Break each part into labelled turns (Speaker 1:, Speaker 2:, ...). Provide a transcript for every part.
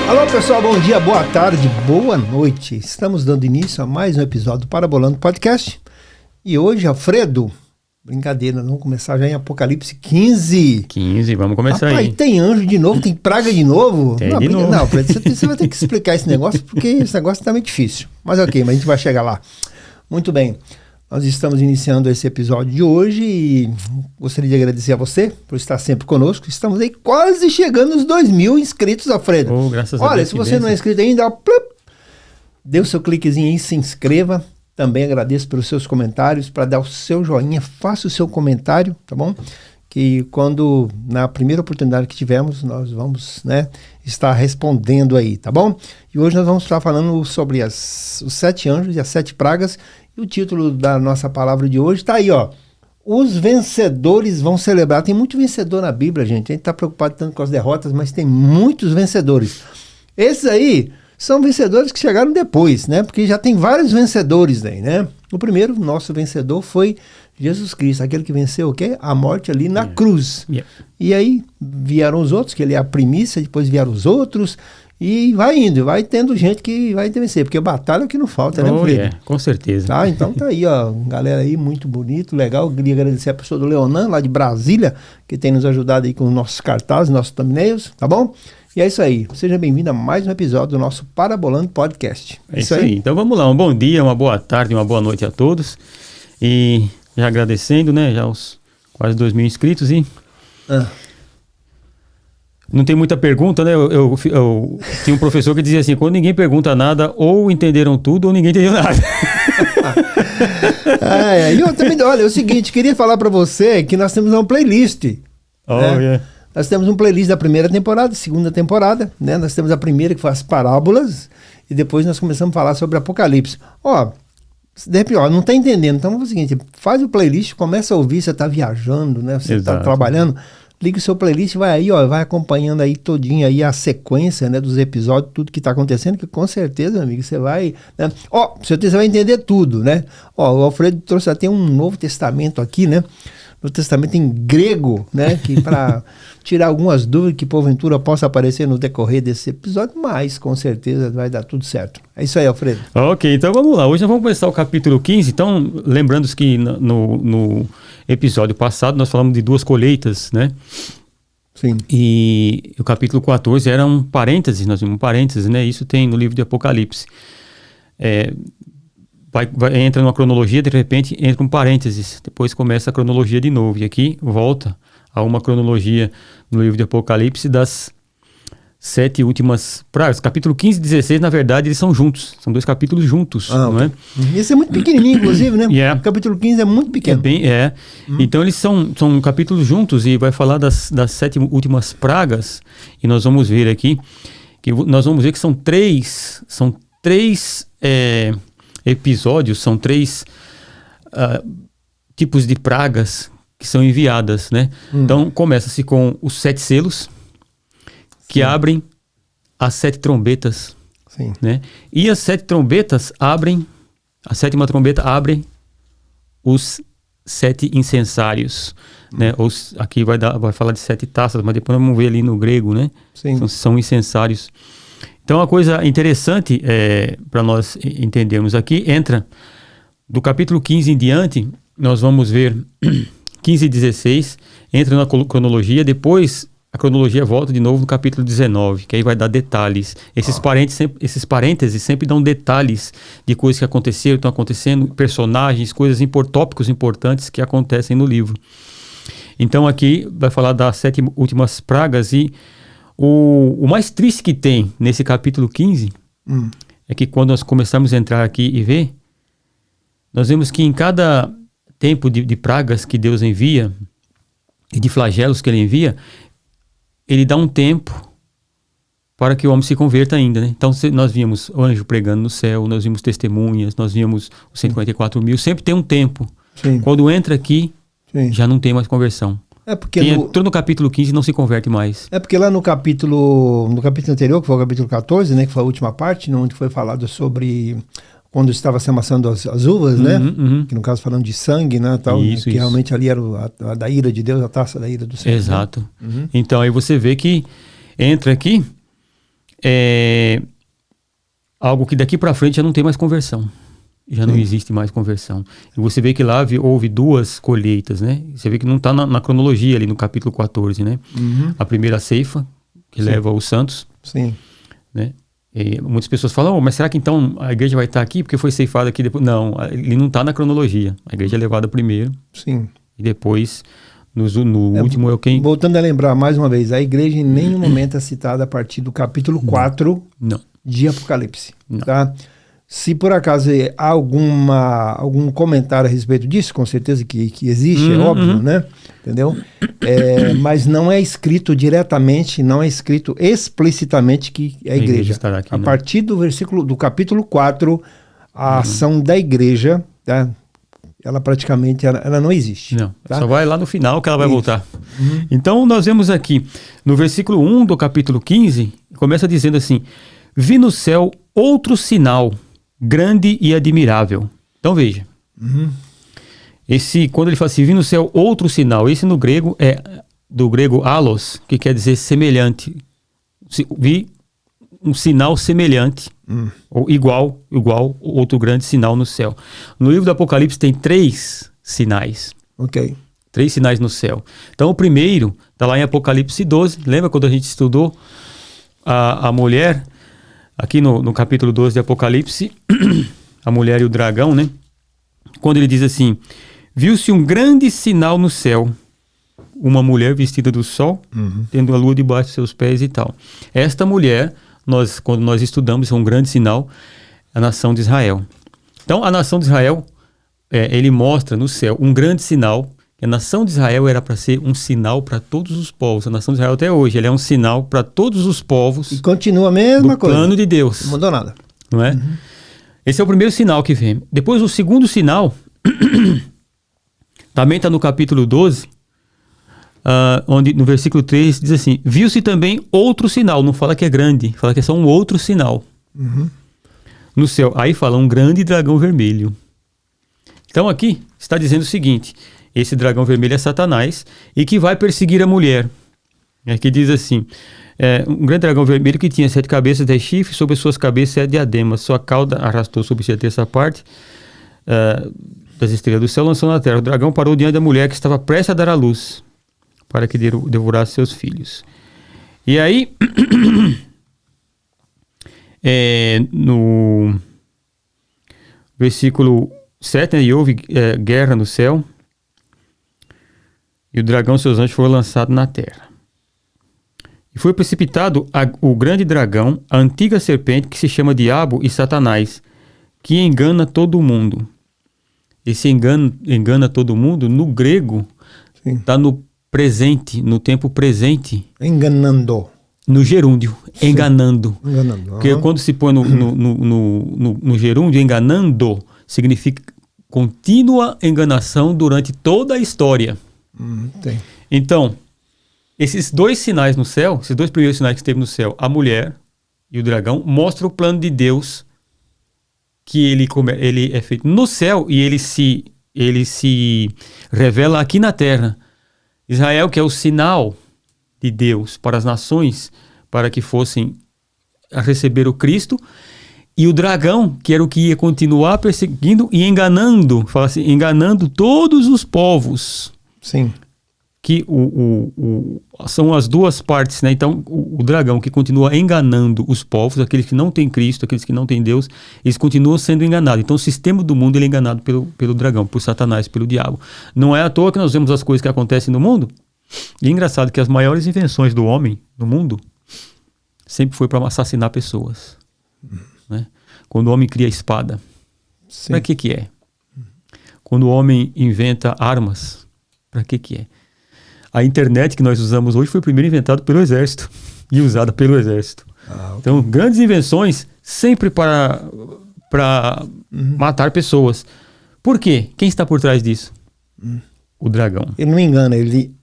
Speaker 1: Alô pessoal, bom dia, boa tarde, boa noite. Estamos dando início a mais um episódio do Parabolando Podcast. E hoje, Alfredo, brincadeira, vamos começar já em Apocalipse 15.
Speaker 2: 15, vamos começar aí.
Speaker 1: Tem anjo de novo, tem praga de novo?
Speaker 2: Tem de novo.
Speaker 1: Não, Alfredo, você vai ter que explicar esse negócio, porque esse negócio tá meio difícil. Mas ok, mas a gente vai chegar lá. Muito bem. Nós estamos iniciando esse episódio de hoje e gostaria de agradecer a você por estar sempre conosco. Estamos aí quase chegando nos 2.000 inscritos, Alfredo.
Speaker 2: Oh, graças a Deus.
Speaker 1: Olha, se você não é inscrito ainda, ó, dê o seu cliquezinho aí, se inscreva. Também agradeço pelos seus comentários, para dar o seu joinha, faça o seu comentário, tá bom? Que quando, na primeira oportunidade que tivermos, nós vamos, estar respondendo aí, tá bom? E hoje nós vamos estar falando sobre os 7 anjos e as 7 pragas. E o título da nossa palavra de hoje está aí, ó. Os vencedores vão celebrar. Tem muito vencedor na Bíblia, gente. A gente está preocupado tanto com as derrotas, mas tem muitos vencedores. Esses aí são vencedores que chegaram depois, né? Porque já tem vários vencedores aí, né? O primeiro, nosso vencedor, foi Jesus Cristo, aquele que venceu o quê? A morte ali na cruz. E aí vieram os outros, que ele é a primícia, depois vieram os outros. E vai indo, vai tendo gente que vai vencer, porque batalha é o que não falta, né, Freire?
Speaker 2: Com certeza.
Speaker 1: Tá, então tá aí, ó, galera aí, muito bonito, legal. Eu queria agradecer a pessoa do Leonan, lá de Brasília, que tem nos ajudado aí com os nossos cartazes, nossos thumbnails, tá bom? E é isso aí, seja bem-vindo a mais um episódio do nosso Parabolando Podcast.
Speaker 2: É isso aí. Então vamos lá, um bom dia, uma boa tarde, uma boa noite a todos. E já agradecendo, né, já os quase 2.000 inscritos e... Não tem muita pergunta, né? Eu tinha um professor que dizia assim, quando ninguém pergunta nada, ou entenderam tudo ou ninguém entendeu nada.
Speaker 1: E eu também, olha, é o seguinte, queria falar para você que nós temos uma playlist. Nós temos uma playlist da primeira temporada, segunda temporada, né? Nós temos a primeira que foi as parábolas e depois nós começamos a falar sobre Apocalipse. De repente, não está entendendo, então é o seguinte, faz o playlist, começa a ouvir, você está viajando, né? Você está trabalhando... Liga o seu playlist, vai aí, ó, vai acompanhando aí todinho aí a sequência, né, dos episódios, tudo que tá acontecendo, que com certeza, meu amigo, você vai, né? Você vai entender tudo, né? O Alfredo trouxe até um Novo Testamento aqui, né? Novo Testamento em grego, né? Que para tirar algumas dúvidas que porventura possa aparecer no decorrer desse episódio, mas com certeza vai dar tudo certo. É isso aí, Alfredo.
Speaker 2: Ok, então vamos lá. Hoje nós vamos começar o capítulo 15. Então, lembrando que no episódio passado nós falamos de 2 colheitas, né?
Speaker 1: Sim.
Speaker 2: E o capítulo 14 era um parênteses, nós vimos um parênteses, né? Isso tem no livro de Apocalipse. Entra numa cronologia, de repente entra um parênteses, depois começa a cronologia de novo. E aqui volta a uma cronologia no livro de Apocalipse das 7 últimas pragas. Capítulo 15 e 16, na verdade, eles são juntos. São 2 capítulos juntos, não é?
Speaker 1: Esse é muito pequenininho, inclusive, né? O capítulo 15 é muito pequeno.
Speaker 2: Então, eles são capítulos juntos e vai falar das 7 últimas pragas. E nós vamos ver aqui, nós vamos ver que são três episódios, são 3 tipos de pragas que são enviadas, né? Então, começa-se com os 7 selos, que abrem as 7 trombetas.
Speaker 1: Sim.
Speaker 2: Né? E as 7 trombetas abrem, a 7ª trombeta abre os 7 incensários. Né? Aqui vai falar de 7 taças, mas depois vamos ver ali no grego, né?
Speaker 1: Sim.
Speaker 2: São incensários. Então, uma coisa interessante para nós entendermos aqui, entra do capítulo 15 em diante, nós vamos ver 15 e 16, entra na cronologia, depois a cronologia volta de novo no capítulo 19, que aí vai dar detalhes. Esses parênteses sempre dão detalhes de coisas que aconteceram, estão acontecendo, personagens, tópicos importantes que acontecem no livro. Então aqui vai falar das 7 últimas pragas e o mais triste que tem nesse capítulo 15 é que quando nós começamos a entrar aqui e ver, nós vemos que em cada tempo de pragas que Deus envia e de flagelos que ele envia, ele dá um tempo para que o homem se converta ainda, né? Então nós vimos o anjo pregando no céu, nós vimos testemunhas, nós vimos os 54 mil, sempre tem um tempo.
Speaker 1: Sim.
Speaker 2: Quando entra aqui, já não tem mais conversão.
Speaker 1: Porque
Speaker 2: quem entrou no capítulo 15 não se converte mais.
Speaker 1: É porque lá no capítulo anterior, que foi o capítulo 14, né, que foi a última parte, onde foi falado sobre quando estava se amassando as uvas, né? Que no caso falando de sangue, né? Tal,
Speaker 2: Isso,
Speaker 1: que realmente ali era a da ira de Deus, a taça da ira do Senhor.
Speaker 2: Exato. Né? Então aí você vê que entra aqui algo que daqui para frente já não tem mais conversão. Já não existe mais conversão. E você vê que lá houve 2 colheitas, né? Você vê que não está na cronologia ali no capítulo 14, né? A primeira ceifa, que leva os santos.
Speaker 1: Sim.
Speaker 2: Né? E muitas pessoas falam, mas será que então a igreja vai estar aqui porque foi ceifada aqui depois? Não, ele não está na cronologia. A igreja é levada primeiro.
Speaker 1: Sim.
Speaker 2: E depois, no último é quem...
Speaker 1: Voltando a lembrar mais uma vez, a igreja em nenhum momento é citada a partir do capítulo 4 de Apocalipse.
Speaker 2: Não.
Speaker 1: Tá? Se por acaso há algum comentário a respeito disso, com certeza que existe, é óbvio, né? Entendeu? Mas não é escrito diretamente, não é escrito explicitamente que a igreja estará aqui, a partir do capítulo 4, a ação da igreja, tá? Ela praticamente ela não existe.
Speaker 2: Não,
Speaker 1: tá?
Speaker 2: Só vai lá no final que ela vai voltar. Então nós vemos aqui, no versículo 1 do capítulo 15, começa dizendo assim: vi no céu outro sinal, grande e admirável. Então veja, quando ele fala assim, vi no céu outro sinal, esse no grego é do grego alos, que quer dizer semelhante. Vi um sinal semelhante, ou igual, outro grande sinal no céu. No livro do Apocalipse tem 3 sinais.
Speaker 1: Ok.
Speaker 2: 3 sinais no céu. Então o primeiro está lá em Apocalipse 12. Lembra quando a gente estudou a mulher, aqui no capítulo 12 de Apocalipse, a mulher e o dragão, né? Quando ele diz assim, viu-se um grande sinal no céu, uma mulher vestida do sol, tendo a lua debaixo de seus pés e tal. Esta mulher, quando nós estudamos, é um grande sinal, a nação de Israel. Então, a nação de Israel, ele mostra no céu um grande sinal. A nação de Israel era para ser um sinal para todos os povos. A nação de Israel até hoje, ele é um sinal para todos os povos.
Speaker 1: E continua a mesma coisa.
Speaker 2: Do plano de Deus.
Speaker 1: Não mudou nada.
Speaker 2: Não é? Esse é o primeiro sinal que vem. Depois, o segundo sinal, também está no capítulo 12, onde no versículo 3 diz assim, viu-se também outro sinal. Não fala que é grande, fala que é só um outro sinal. No céu. Aí fala um grande dragão vermelho. Então aqui está dizendo o seguinte, esse dragão vermelho é Satanás e que vai perseguir a mulher. Aqui diz assim, um grande dragão vermelho que tinha 7 cabeças e 10 chifres, sobre suas cabeças 7 diademas, sua cauda arrastou sobre si a terça parte das estrelas do céu, lançou na terra. O dragão parou diante da mulher que estava prestes a dar à luz, para que devorasse seus filhos. E aí, no versículo 7, e houve guerra no céu, e o dragão e seus anjos foram lançados na terra. E foi precipitado o grande dragão, a antiga serpente, que se chama Diabo e Satanás, que engana todo mundo. Esse engana todo mundo, no grego, está no presente, no tempo presente.
Speaker 1: Enganando.
Speaker 2: No gerúndio, enganando.
Speaker 1: Enganando.
Speaker 2: Porque quando se põe no gerúndio, enganando, significa contínua enganação durante toda a história. Então, esses 2 sinais no céu, esses 2 primeiros sinais que esteve no céu, a mulher e o dragão, mostram o plano de Deus, que ele é feito no céu e ele se revela aqui na terra. Israel, que é o sinal de Deus para as nações, para que fossem a receber o Cristo, e o dragão, que era o que ia continuar perseguindo e enganando, fala assim, enganando todos os povos.
Speaker 1: Sim.
Speaker 2: Que são as duas partes, né? Então, o dragão que continua enganando os povos, aqueles que não têm Cristo, aqueles que não têm Deus, eles continuam sendo enganados. Então, o sistema do mundo ele é enganado pelo dragão, por Satanás, pelo diabo. Não é à toa que nós vemos as coisas que acontecem no mundo. E é engraçado que as maiores invenções do homem no mundo sempre foi para assassinar pessoas. Né? Quando o homem cria espada, para que é? Quando o homem inventa armas, para que é? A internet que nós usamos hoje foi primeiro inventado pelo exército e usada pelo exército. Okay. Então, grandes invenções sempre para matar pessoas. Por quê? Quem está por trás disso? O dragão.
Speaker 1: Ele não engana, ele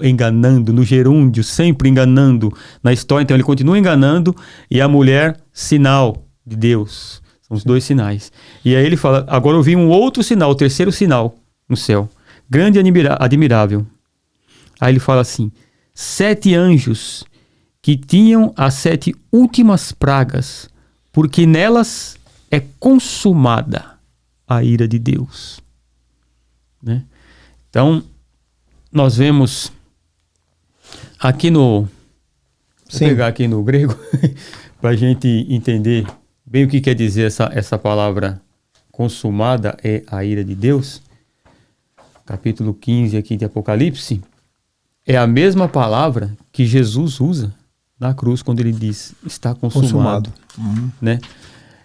Speaker 2: enganando no gerúndio, sempre enganando na história. Então, ele continua enganando e a mulher, sinal de Deus. São os 2 sinais. E aí ele fala, agora eu vi um outro sinal, o terceiro sinal no céu. Grande e admirável. Aí ele fala assim, 7 anjos que tinham as 7 últimas pragas, porque nelas é consumada a ira de Deus. Né? Então, nós vemos aqui no... Vou pegar aqui no grego, para a gente entender bem o que quer dizer essa palavra consumada é a ira de Deus. Capítulo 15 aqui de Apocalipse. É a mesma palavra que Jesus usa na cruz quando ele diz, está consumado. Né?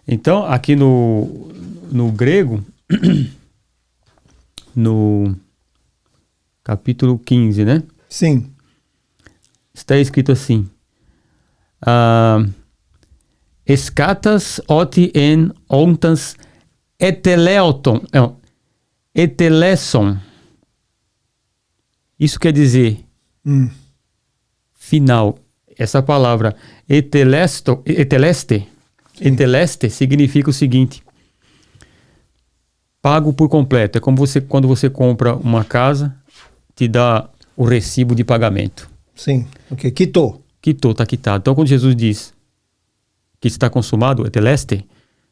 Speaker 2: Então, aqui no grego, no capítulo 15, né?
Speaker 1: Sim.
Speaker 2: Está escrito assim, escatas oti en ontas eteleson. Isso quer dizer final. Essa palavra eteleste significa o seguinte, pago por completo. É como quando você compra uma casa, te dá o recibo de pagamento.
Speaker 1: Sim, ok. Quitou,
Speaker 2: está quitado. Então, quando Jesus diz que está consumado, eteleste,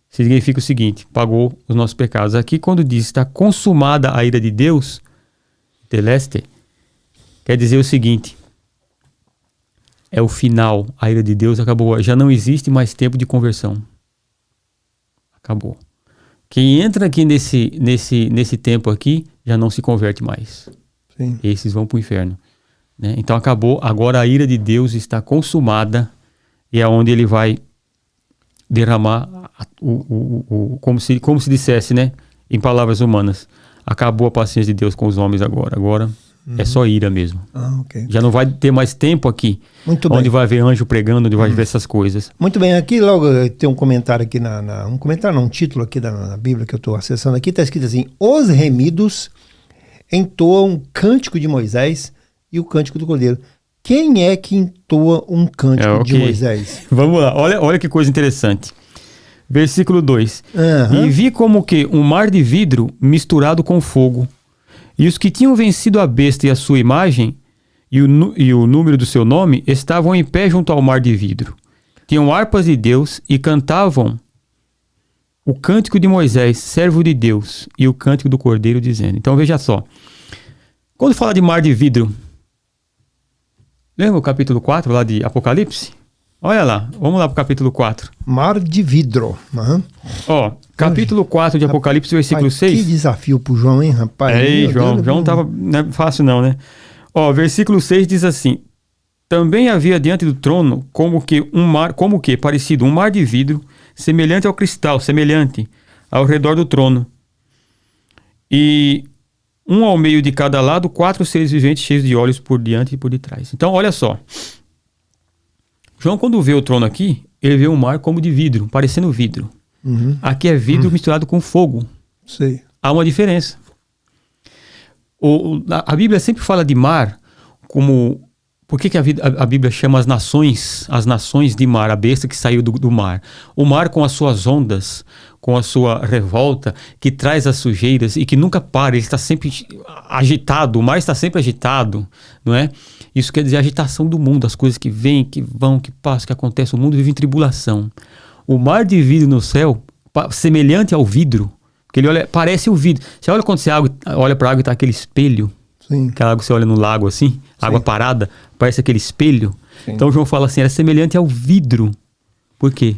Speaker 2: significa o seguinte, pagou os nossos pecados. Aqui, quando diz está consumada a ira de Deus, eteleste, quer dizer o seguinte, é o final, a ira de Deus acabou, já não existe mais tempo de conversão. Acabou. Quem entra aqui nesse tempo aqui, já não se converte mais.
Speaker 1: Sim. Esses
Speaker 2: vão para o inferno. Né? Então acabou, agora a ira de Deus está consumada e é onde ele vai derramar como se dissesse, né, em palavras humanas, acabou a paciência de Deus com os homens agora é só ira mesmo.
Speaker 1: Okay.
Speaker 2: Já não vai ter mais tempo aqui.
Speaker 1: Muito
Speaker 2: onde
Speaker 1: bem.
Speaker 2: Vai haver anjo pregando, onde vai ver essas coisas.
Speaker 1: Muito bem, aqui logo tem um comentário aqui um título aqui na Bíblia que eu estou acessando aqui, está escrito assim, os remidos entoam o cântico de Moisés e o cântico do Cordeiro. Quem é que entoa um cântico de Moisés?
Speaker 2: Vamos lá, olha que coisa interessante. Versículo 2. E vi como que um mar de vidro misturado com fogo, e os que tinham vencido a besta e a sua imagem, e o número do seu nome, estavam em pé junto ao mar de vidro. Tinham harpas de Deus e cantavam o cântico de Moisés, servo de Deus, e o cântico do Cordeiro, dizendo. Então veja só, quando fala de mar de vidro, lembra o capítulo 4 lá de Apocalipse? Olha lá, vamos lá para o capítulo 4.
Speaker 1: Mar de vidro.
Speaker 2: Capítulo 4 de Apocalipse, versículo 6.
Speaker 1: Que desafio pro João, hein, rapaz?
Speaker 2: João não tava fácil não, né? Versículo 6 diz assim, também havia diante do trono como que parecido um mar de vidro, semelhante ao cristal, semelhante ao redor do trono. E um ao meio de cada lado, 4 seres viventes cheios de olhos por diante e por detrás. Então, olha só. João, quando vê o trono aqui, ele vê um mar como de vidro, parecendo vidro. Aqui é vidro misturado com fogo.
Speaker 1: Sim.
Speaker 2: Há uma diferença. A Bíblia sempre fala de mar como... Por que a Bíblia chama as nações de mar, a besta que saiu do mar? O mar com as suas ondas, com a sua revolta, que traz as sujeiras e que nunca para, ele está sempre agitado, o mar está sempre agitado, não é? Isso quer dizer a agitação do mundo, as coisas que vêm, que vão, que passam, que acontecem, o mundo vive em tribulação. O mar de vidro no céu, semelhante ao vidro, que ele olha, parece o vidro. Você olha quando você olha para a água e está aquele espelho,
Speaker 1: Sim.
Speaker 2: Aquela água que você olha no lago assim, água parada, parece aquele espelho. Sim. Então João fala assim, era semelhante ao vidro. Por quê?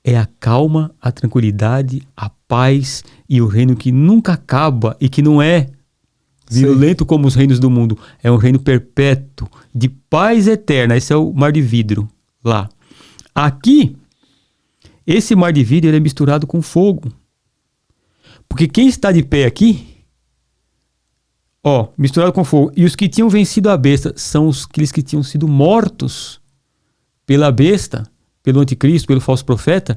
Speaker 2: É a calma, a tranquilidade, a paz e o reino que nunca acaba e que não é violento como os reinos do mundo. É um reino perpétuo, de paz eterna. Esse é o mar de vidro lá. Aqui, esse mar de vidro ele é misturado com fogo. Porque quem está de pé aqui, misturado com fogo, e os que tinham vencido a besta são aqueles que tinham sido mortos pela besta, pelo anticristo, pelo falso profeta.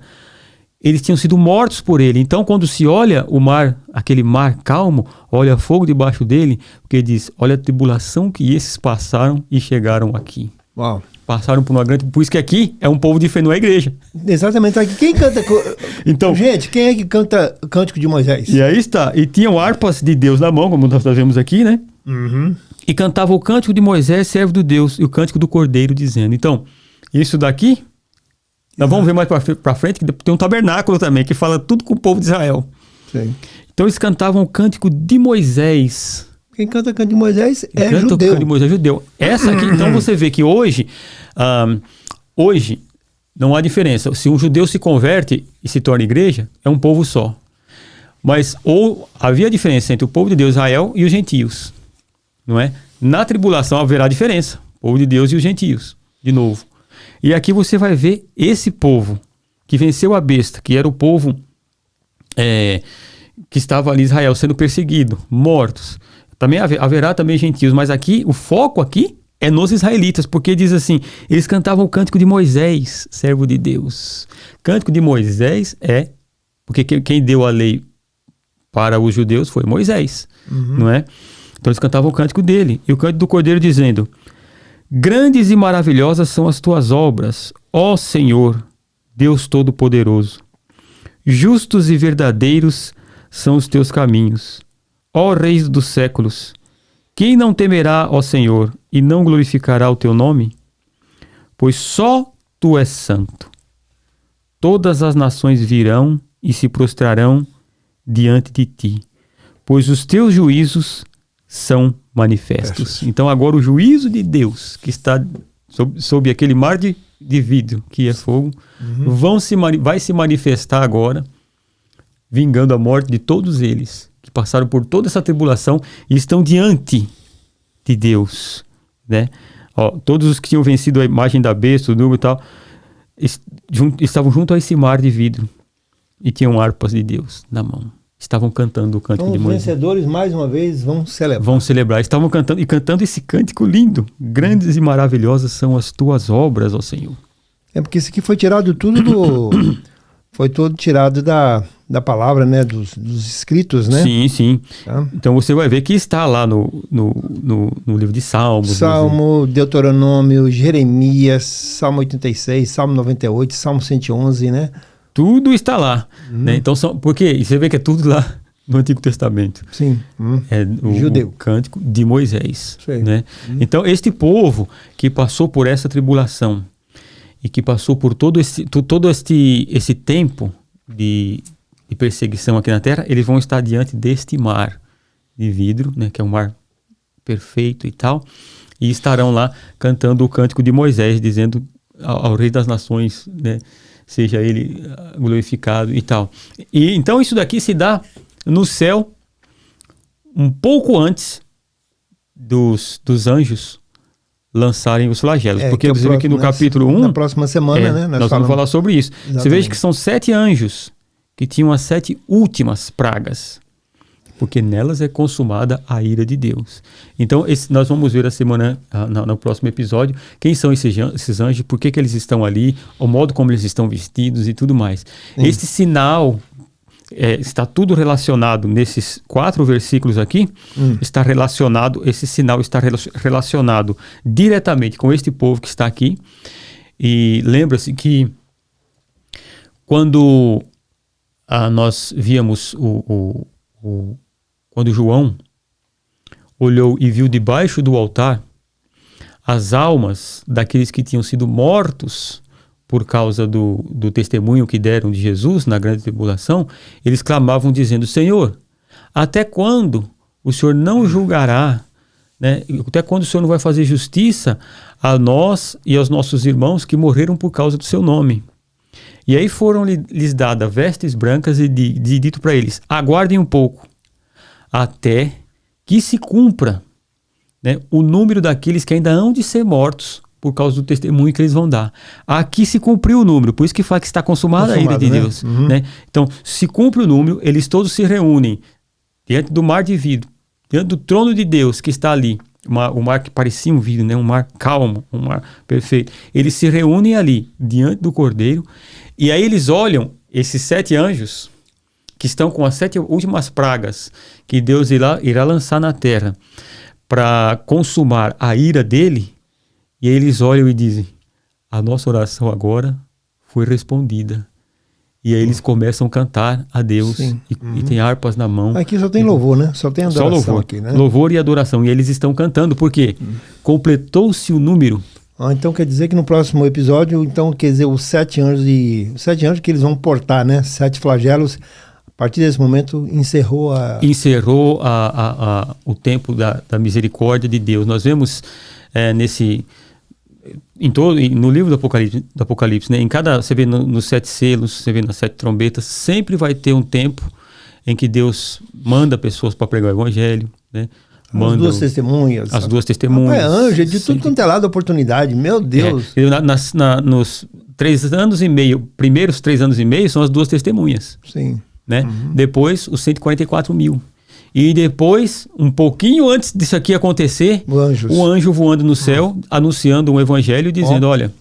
Speaker 2: Eles tinham sido mortos por ele. Então, quando se olha o mar, aquele mar calmo, olha fogo debaixo dele, porque diz, olha a tribulação que esses passaram e chegaram aqui.
Speaker 1: Uau.
Speaker 2: passaram por uma grande... Por isso que aqui é um povo diferente, não é igreja.
Speaker 1: Exatamente. Aqui, quem canta...
Speaker 2: Então,
Speaker 1: gente, quem é que canta o Cântico de Moisés?
Speaker 2: E aí está. E tinham harpas de Deus na mão, como nós vemos aqui, né?
Speaker 1: Uhum.
Speaker 2: E cantava o Cântico de Moisés, servo do Deus, e o Cântico do Cordeiro, dizendo. Então, isso daqui... Nós vamos ver mais para frente que tem um tabernáculo também, que fala tudo com o povo de Israel.
Speaker 1: Sim.
Speaker 2: Então eles cantavam o Cântico de Moisés.
Speaker 1: Quem canta o Cântico de Moisés é
Speaker 2: Canta
Speaker 1: judeu.
Speaker 2: O Cântico de Moisés é judeu. Essa aqui, então você vê que hoje não há diferença. Se um judeu se converte e se torna igreja, é um povo só. Mas havia diferença entre o povo de Deus, Israel, e os gentios. Não é? Na tribulação haverá diferença. O povo de Deus e os gentios. De novo. E aqui você vai ver esse povo que venceu a besta, que era o povo que estava ali, Israel, sendo perseguido, mortos. Também haverá também gentios, mas aqui, o foco aqui é nos israelitas, porque diz assim, eles cantavam o Cântico de Moisés, servo de Deus. Cântico de Moisés porque quem deu a lei para os judeus foi Moisés, não é? Então eles cantavam o cântico dele, e o Cântico do Cordeiro dizendo... Grandes e maravilhosas são as tuas obras, ó Senhor, Deus Todo-Poderoso. Justos e verdadeiros são os teus caminhos, ó Reis dos séculos. Quem não temerá, ó Senhor, e não glorificará o teu nome? Pois só tu és santo. Todas as nações virão e se prostrarão diante de ti, pois os teus juízos são manifestos. Então agora o juízo de Deus, que está sob aquele mar de vidro, que é fogo, vai se manifestar agora, vingando a morte de todos eles, que passaram por toda essa tribulação e estão diante de Deus, né? Todos os que tinham vencido a imagem da besta, o número e tal, estavam junto a esse mar de vidro e tinham harpas de Deus na mão. Estavam cantando o Cântico de Moisés.
Speaker 1: Os vencedores, mais uma vez, vão celebrar. Estavam cantando esse cântico lindo. Grandes e maravilhosas são as tuas obras, ó Senhor. É
Speaker 2: porque isso aqui foi tirado tudo
Speaker 1: foi todo tirado da palavra, né? Dos escritos, né?
Speaker 2: Sim, sim. Tá? Então você vai ver que está lá no livro de Salmos.
Speaker 1: Salmo, Deuteronômio, Jeremias, Salmo 86, Salmo 98, Salmo 111, né?
Speaker 2: Tudo está lá, né? Então, porque você vê que é tudo lá no Antigo Testamento.
Speaker 1: Sim.
Speaker 2: É o Cântico de Moisés, né? Então, este povo que passou por essa tribulação e que passou por todo esse tempo de perseguição aqui na Terra, eles vão estar diante deste mar de vidro, né? Que é um mar perfeito e tal, e estarão lá cantando o Cântico de Moisés, dizendo ao Rei das Nações, né? Seja ele glorificado e tal. E então isso daqui se dá no céu um pouco antes dos anjos lançarem os flagelos. Porque você vê que no capítulo 1...
Speaker 1: Na próxima semana, né?
Speaker 2: Nós vamos falar sobre isso. Exatamente. Você veja que são 7 anjos que tinham as 7 últimas pragas. Porque nelas é consumada a ira de Deus. Então, nós vamos ver a semana, no próximo episódio, quem são esses anjos, por que eles estão ali, o modo como eles estão vestidos e tudo mais. Este sinal está tudo relacionado nesses 4 versículos aqui, esse sinal está relacionado diretamente com este povo que está aqui. E lembra-se que quando nós víamos quando João olhou e viu debaixo do altar as almas daqueles que tinham sido mortos por causa do testemunho que deram de Jesus na grande tribulação, eles clamavam dizendo: Senhor, até quando o Senhor não julgará, né? Até quando o Senhor não vai fazer justiça a nós e aos nossos irmãos que morreram por causa do seu nome? E aí foram-lhes dadas vestes brancas e dito para eles: aguardem um pouco, até que se cumpra, né, o número daqueles que ainda hão de ser mortos por causa do testemunho que eles vão dar. Aqui se cumpriu o número, por isso que fala que está consumada a ira de Deus. Né? Então, se cumpre o número, eles todos se reúnem diante do mar de vidro, diante do trono de Deus que está ali, o mar que parecia um vidro, né? Um mar calmo, um mar perfeito. Eles se reúnem ali, diante do Cordeiro, e aí eles olham esses 7 anjos que estão com as 7 últimas pragas que Deus irá lançar na terra para consumar a ira dele, e aí eles olham e dizem: a nossa oração agora foi respondida. E aí eles começam a cantar a Deus e tem harpas na mão.
Speaker 1: Aqui só tem louvor, né? Só tem adoração.
Speaker 2: Só louvor,
Speaker 1: aqui, né?
Speaker 2: Louvor e adoração. E eles estão cantando, porque completou-se o número.
Speaker 1: Então quer dizer que no próximo episódio, então quer dizer os 7 anjos que eles vão portar, né? 7 flagelos. A partir desse momento encerrou
Speaker 2: o tempo da misericórdia de Deus. Nós vemos no livro do Apocalipse, né? Você vê nos 7 selos, você vê nas 7 trombetas, sempre vai ter um tempo em que Deus manda pessoas para pregar o evangelho, né?
Speaker 1: As duas testemunhas.
Speaker 2: As duas testemunhas.
Speaker 1: Anjo, de tudo quanto é lado, oportunidade, meu Deus.
Speaker 2: Nos 3 anos e meio, primeiros 3 anos e meio são as duas testemunhas.
Speaker 1: Sim.
Speaker 2: Né? Depois, os 144 mil. E depois, um pouquinho antes disso aqui acontecer, o anjo voando no céu, anunciando um evangelho, dizendo, olha,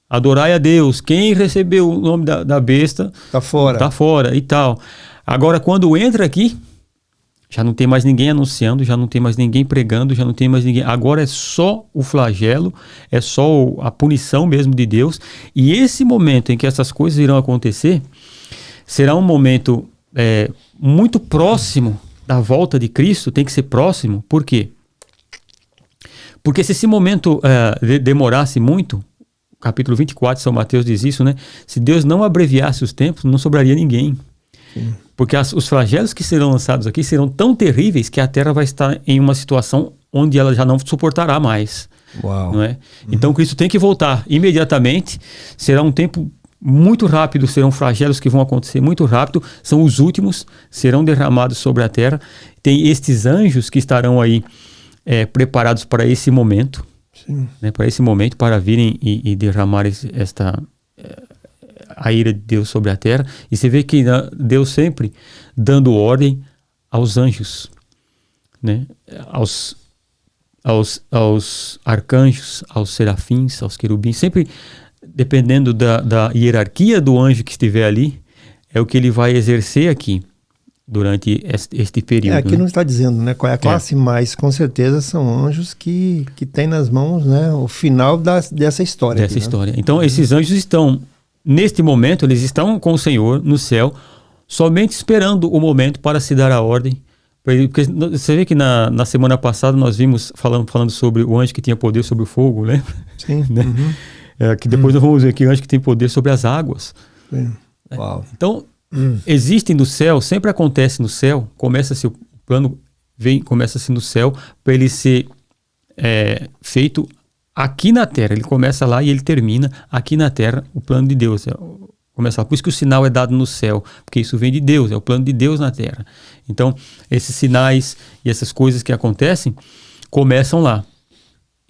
Speaker 2: adorai a Deus, quem recebeu o nome da besta
Speaker 1: tá fora
Speaker 2: e tal. Agora, quando entra aqui, já não tem mais ninguém anunciando, já não tem mais ninguém pregando, já não tem mais ninguém. Agora é só o flagelo, é só a punição mesmo de Deus. E esse momento em que essas coisas irão acontecer, será um momento muito próximo da volta de Cristo, tem que ser próximo. Por quê? Porque se esse momento demorasse muito, o capítulo 24 de São Mateus diz isso, né? Se Deus não abreviasse os tempos, não sobraria ninguém. Sim. Porque os flagelos que serão lançados aqui serão tão terríveis que a terra vai estar em uma situação onde ela já não suportará mais.
Speaker 1: Uau.
Speaker 2: Não é? Então Cristo tem que voltar imediatamente, será um tempo muito rápido, serão flagelos que vão acontecer muito rápido, são os últimos, serão derramados sobre a terra. Tem estes anjos que estarão aí preparados para esse momento, né, para esse momento, para virem e derramar a ira de Deus sobre a terra. E você vê que Deus sempre dando ordem aos anjos, né, aos arcanjos, aos serafins, aos querubins, sempre dependendo da hierarquia do anjo que estiver ali, é o que ele vai exercer aqui durante este período.
Speaker 1: Aqui não está dizendo, né, qual é a classe, mas com certeza são anjos que têm nas mãos, né, o final dessa história.
Speaker 2: Dessa história. Né? Então, esses anjos estão, neste momento, eles estão com o Senhor no céu, somente esperando o momento para se dar a ordem. Porque você vê que na semana passada nós vimos falando sobre o anjo que tinha poder sobre o fogo, né?
Speaker 1: Sim.
Speaker 2: Né? Que depois nós vamos ver que o anjo que tem poder sobre as águas.
Speaker 1: Sim. Uau.
Speaker 2: Então, existem no céu, sempre acontece no céu, começa-se o plano, começa-se no céu para ele ser feito aqui na terra. Ele começa lá e ele termina aqui na terra, o plano de Deus. Começa lá. Por isso que o sinal é dado no céu, porque isso vem de Deus, é o plano de Deus na terra. Então, esses sinais e essas coisas que acontecem começam lá.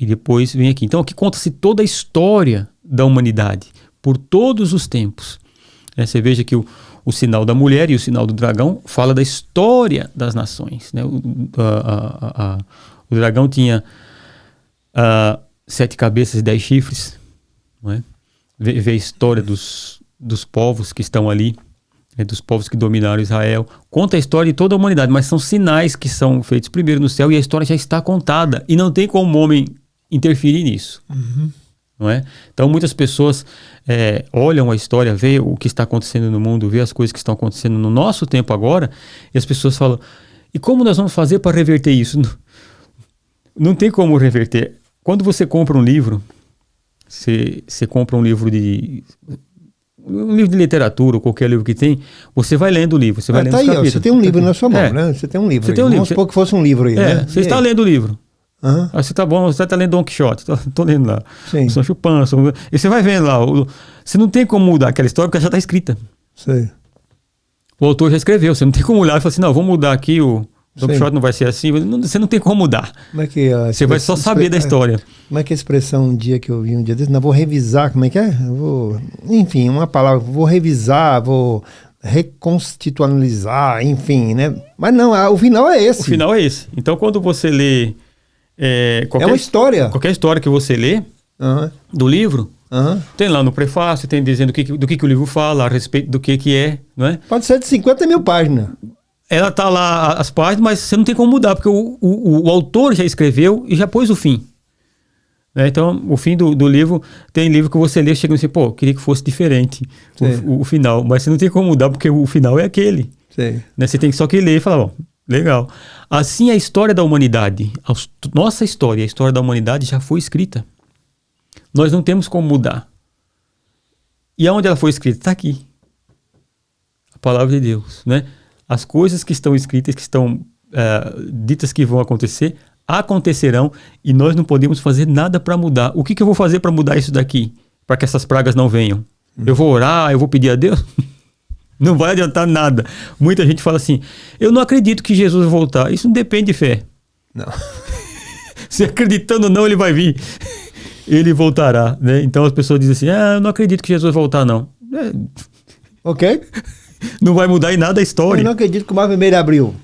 Speaker 2: E depois vem aqui. Então aqui conta-se toda a história da humanidade, por todos os tempos. Você veja que o sinal da mulher e o sinal do dragão fala da história das nações. Né? O dragão tinha 7 cabeças e 10 chifres. Não é? Vê a história dos povos que estão ali, dos povos que dominaram Israel. Conta a história de toda a humanidade, mas são sinais que são feitos primeiro no céu e a história já está contada. E não tem como o homem interferir nisso. Não é? Então muitas pessoas olham a história, vê o que está acontecendo no mundo, vê as coisas que estão acontecendo no nosso tempo agora, e as pessoas falam, e como nós vamos fazer para reverter isso? Não tem como reverter. Quando você compra um livro, você compra um livro de literatura, ou qualquer livro que tem, você vai lendo o livro, você vai lendo os capítulos.
Speaker 1: Você tem um livro na sua mão, né? Você tem um livro. Vamos supor que fosse um livro aí, né?
Speaker 2: Você está lendo o livro. Você tá bom, você está lendo Don Quixote, tô lendo lá.
Speaker 1: Sim.
Speaker 2: Sancho Panza. E você vai vendo lá. Você não tem como mudar aquela história porque já está escrita.
Speaker 1: Sei.
Speaker 2: O autor já escreveu, você não tem como mudar. Ele fala assim, não, vou mudar aqui, o Don Quixote não vai ser assim. Você não tem como mudar.
Speaker 1: Como é que,
Speaker 2: você vai só saber da história.
Speaker 1: Como é que a expressão um dia que eu vi um dia desse? Não, vou revisar, como é que é? Enfim, uma palavra, vou revisar, vou reconstitucionalizar, enfim, né? Mas não, o final é esse.
Speaker 2: O final é esse. Então quando você lê
Speaker 1: uma história.
Speaker 2: Qualquer história que você lê do livro, tem lá no prefácio, tem dizendo do que o livro fala, a respeito do que é, não é?
Speaker 1: Pode ser de 50 mil páginas.
Speaker 2: Ela tá lá as páginas, mas você não tem como mudar, porque o autor já escreveu e já pôs o fim. Então, o fim do livro, tem livro que você lê, chega e diz, pô, queria que fosse diferente o final, mas você não tem como mudar, porque o final é aquele. Né? Você tem só que ler e falar, bom, legal. Assim, a história da humanidade, nossa história, a história da humanidade já foi escrita. Nós não temos como mudar. E aonde ela foi escrita? Está aqui. A palavra de Deus, né? As coisas que estão escritas, que estão ditas que vão acontecer, acontecerão, e nós não podemos fazer nada para mudar. O que eu vou fazer para mudar isso daqui? Para que essas pragas não venham? Eu vou orar, eu vou pedir a Deus? Não vai adiantar nada. Muita gente fala assim, eu não acredito que Jesus vai voltar. Isso não depende de fé.
Speaker 1: Não.
Speaker 2: Se acreditando ou não, ele vai vir. Ele voltará, né? Então as pessoas dizem assim, eu não acredito que Jesus vai voltar, não.
Speaker 1: Ok.
Speaker 2: Não vai mudar em nada a história.
Speaker 1: Eu não acredito que o Mar Vermelho abriu.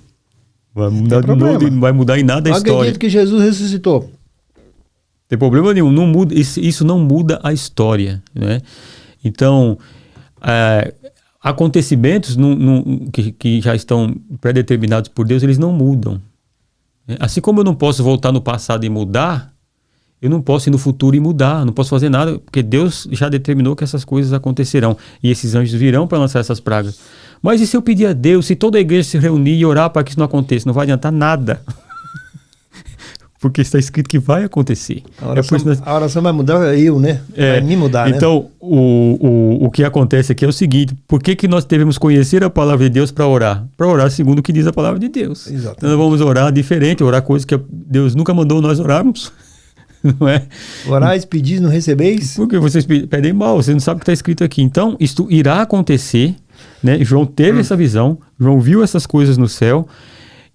Speaker 2: Não vai mudar em nada a história.
Speaker 1: Não acredito que Jesus ressuscitou.
Speaker 2: Não tem problema nenhum. Não muda, isso não muda a história, né? Então, acontecimentos que já estão pré-determinados por Deus, eles não mudam. Assim como eu não posso voltar no passado e mudar, eu não posso ir no futuro e mudar, não posso fazer nada, porque Deus já determinou que essas coisas acontecerão. E esses anjos virão para lançar essas pragas. Mas e se eu pedir a Deus, se toda a igreja se reunir e orar para que isso não aconteça? Não vai adiantar nada. Porque está escrito que vai acontecer.
Speaker 1: A oração vai mudar eu, né? Vai me mudar,
Speaker 2: então, né? O que acontece aqui é o seguinte, por que nós devemos conhecer a palavra de Deus para orar? Para orar segundo o que diz a palavra de Deus.
Speaker 1: Exatamente.
Speaker 2: Então nós vamos orar diferente, orar coisas que Deus nunca mandou nós orarmos. Não é?
Speaker 1: Orais, pedis, não recebeis?
Speaker 2: Porque vocês pedem mal, você não sabe o que está escrito aqui. Então, isto irá acontecer, né? João teve essa visão, João viu essas coisas no céu,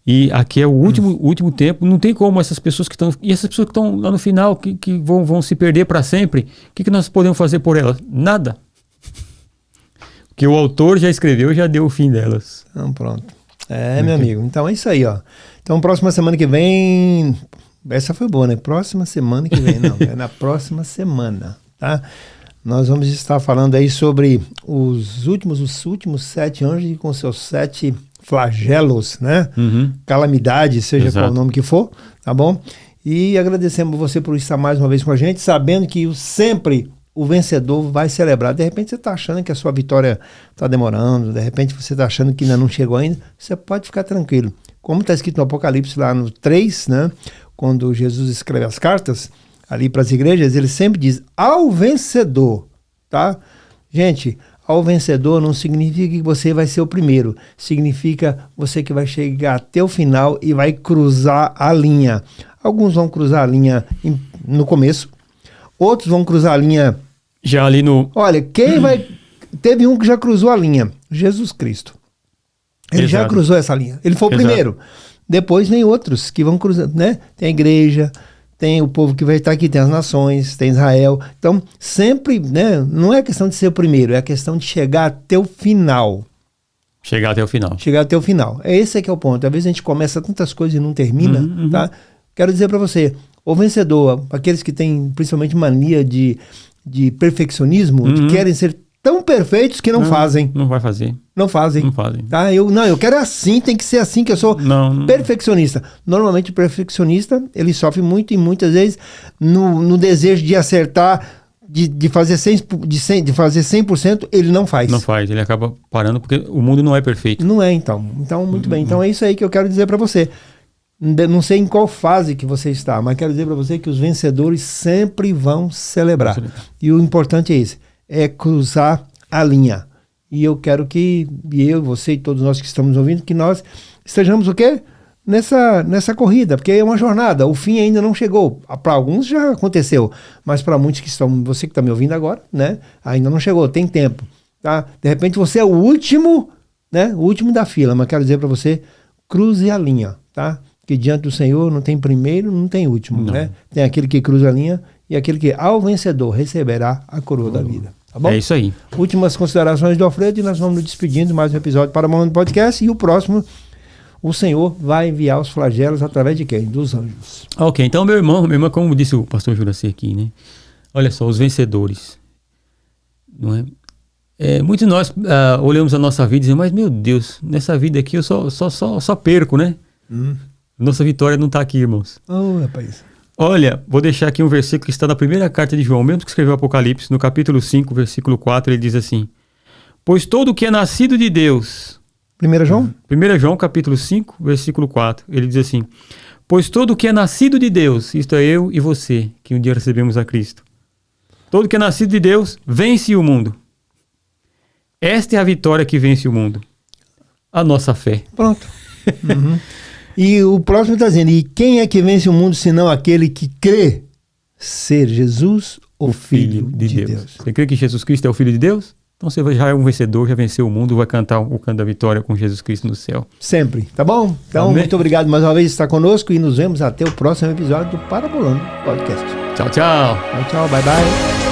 Speaker 2: e aqui é o último tempo. Não tem como essas pessoas que estão... E essas pessoas que estão lá no final, que vão se perder para sempre, o que nós podemos fazer por elas? Nada. Porque o autor já escreveu, já deu o fim delas.
Speaker 1: Então, pronto. Meu amigo. Então, é isso aí, ó. Então, próxima semana que vem... Essa foi boa, né? Próxima semana que vem, não. É na próxima semana, tá? Nós vamos estar falando aí sobre os últimos 7 anjos com seus 7 flagelos, né? Calamidade, seja qual o nome que for, tá bom? E agradecemos você por estar mais uma vez com a gente, sabendo que sempre o vencedor vai celebrar. De repente você está achando que a sua vitória está demorando, de repente você está achando que ainda não chegou ainda, você pode ficar tranquilo. Como está escrito no Apocalipse lá no 3, né? Quando Jesus escreve as cartas ali para as igrejas, ele sempre diz, ao vencedor, tá? Gente, ao vencedor não significa que você vai ser o primeiro, significa você que vai chegar até o final e vai cruzar a linha. Alguns vão cruzar a linha no começo, outros vão cruzar a linha...
Speaker 2: Já ali no...
Speaker 1: Olha, teve um que já cruzou a linha, Jesus Cristo. Ele já cruzou essa linha, ele foi o primeiro. Depois vem outros que vão cruzando, né? Tem a igreja, tem o povo que vai estar aqui, tem as nações, tem Israel. Então, sempre, né? Não é questão de ser o primeiro, é a questão de chegar até o final.
Speaker 2: Chegar até o final.
Speaker 1: Chegar até o final. Esse é que é o ponto. Às vezes a gente começa tantas coisas e não termina, tá? Quero dizer para você, o vencedor, aqueles que têm principalmente mania de perfeccionismo, que querem ser tão perfeitos que não fazem.
Speaker 2: Não vai fazer.
Speaker 1: Não fazem.
Speaker 2: Não fazem.
Speaker 1: Tá? Eu quero assim, tem que ser assim, que eu sou perfeccionista. Normalmente o perfeccionista, ele sofre muito e muitas vezes no desejo de acertar, de fazer 100%, ele não faz.
Speaker 2: Não faz, ele acaba parando porque o mundo não é perfeito.
Speaker 1: Não é, então. Então, muito bem. Então é isso aí que eu quero dizer para você. Não sei em qual fase que você está, mas quero dizer para você que os vencedores sempre vão celebrar. E o importante é esse. É cruzar a linha. E eu quero que você e todos nós que estamos ouvindo, que nós estejamos o quê? Nessa corrida, porque é uma jornada, o fim ainda não chegou. Para alguns já aconteceu, mas para muitos que estão, você que está me ouvindo agora, né? Ainda não chegou, tem tempo. Tá? De repente você é o último, né? O último da fila, mas quero dizer para você, cruze a linha, tá? Que diante do Senhor não tem primeiro, não tem último, né? Tem aquele que cruza a linha e aquele que ao vencedor receberá a coroa da vida. Tá bom?
Speaker 2: É isso aí.
Speaker 1: Últimas considerações do Alfredo e nós vamos nos despedindo de mais um episódio para o Momento Podcast. E o próximo, o Senhor vai enviar os flagelos através de quem? Dos anjos.
Speaker 2: Ok, então meu irmão, como disse o pastor Juraci aqui, né? Olha só, os vencedores. Não é? Muitos de nós olhamos a nossa vida e dizemos, mas meu Deus, nessa vida aqui eu só perco, né? Nossa vitória não está aqui, irmãos.
Speaker 1: Rapaz.
Speaker 2: Olha, vou deixar aqui um versículo que está na primeira carta de João, mesmo que escreveu Apocalipse, no capítulo 5, versículo 4, ele diz assim: pois todo o que é nascido de Deus...
Speaker 1: 1 João?
Speaker 2: 1 João, capítulo 5, versículo 4, ele diz assim: pois todo o que é nascido de Deus, isto é eu e você, que um dia recebemos a Cristo, todo o que é nascido de Deus vence o mundo. Esta é a vitória que vence o mundo. A nossa fé.
Speaker 1: Pronto. Uhum. E o próximo está dizendo, e quem é que vence o mundo senão aquele que crê ser Jesus, o Filho de Deus?
Speaker 2: Você crê que Jesus Cristo é o Filho de Deus? Então você já é um vencedor, já venceu o mundo, vai cantar o canto da vitória com Jesus Cristo no céu.
Speaker 1: Sempre, tá bom? Então,
Speaker 2: Amém.
Speaker 1: Muito obrigado mais uma vez por estar conosco e nos vemos até o próximo episódio do Parabolando Podcast.
Speaker 2: Tchau, tchau.
Speaker 1: Tchau, bye, bye.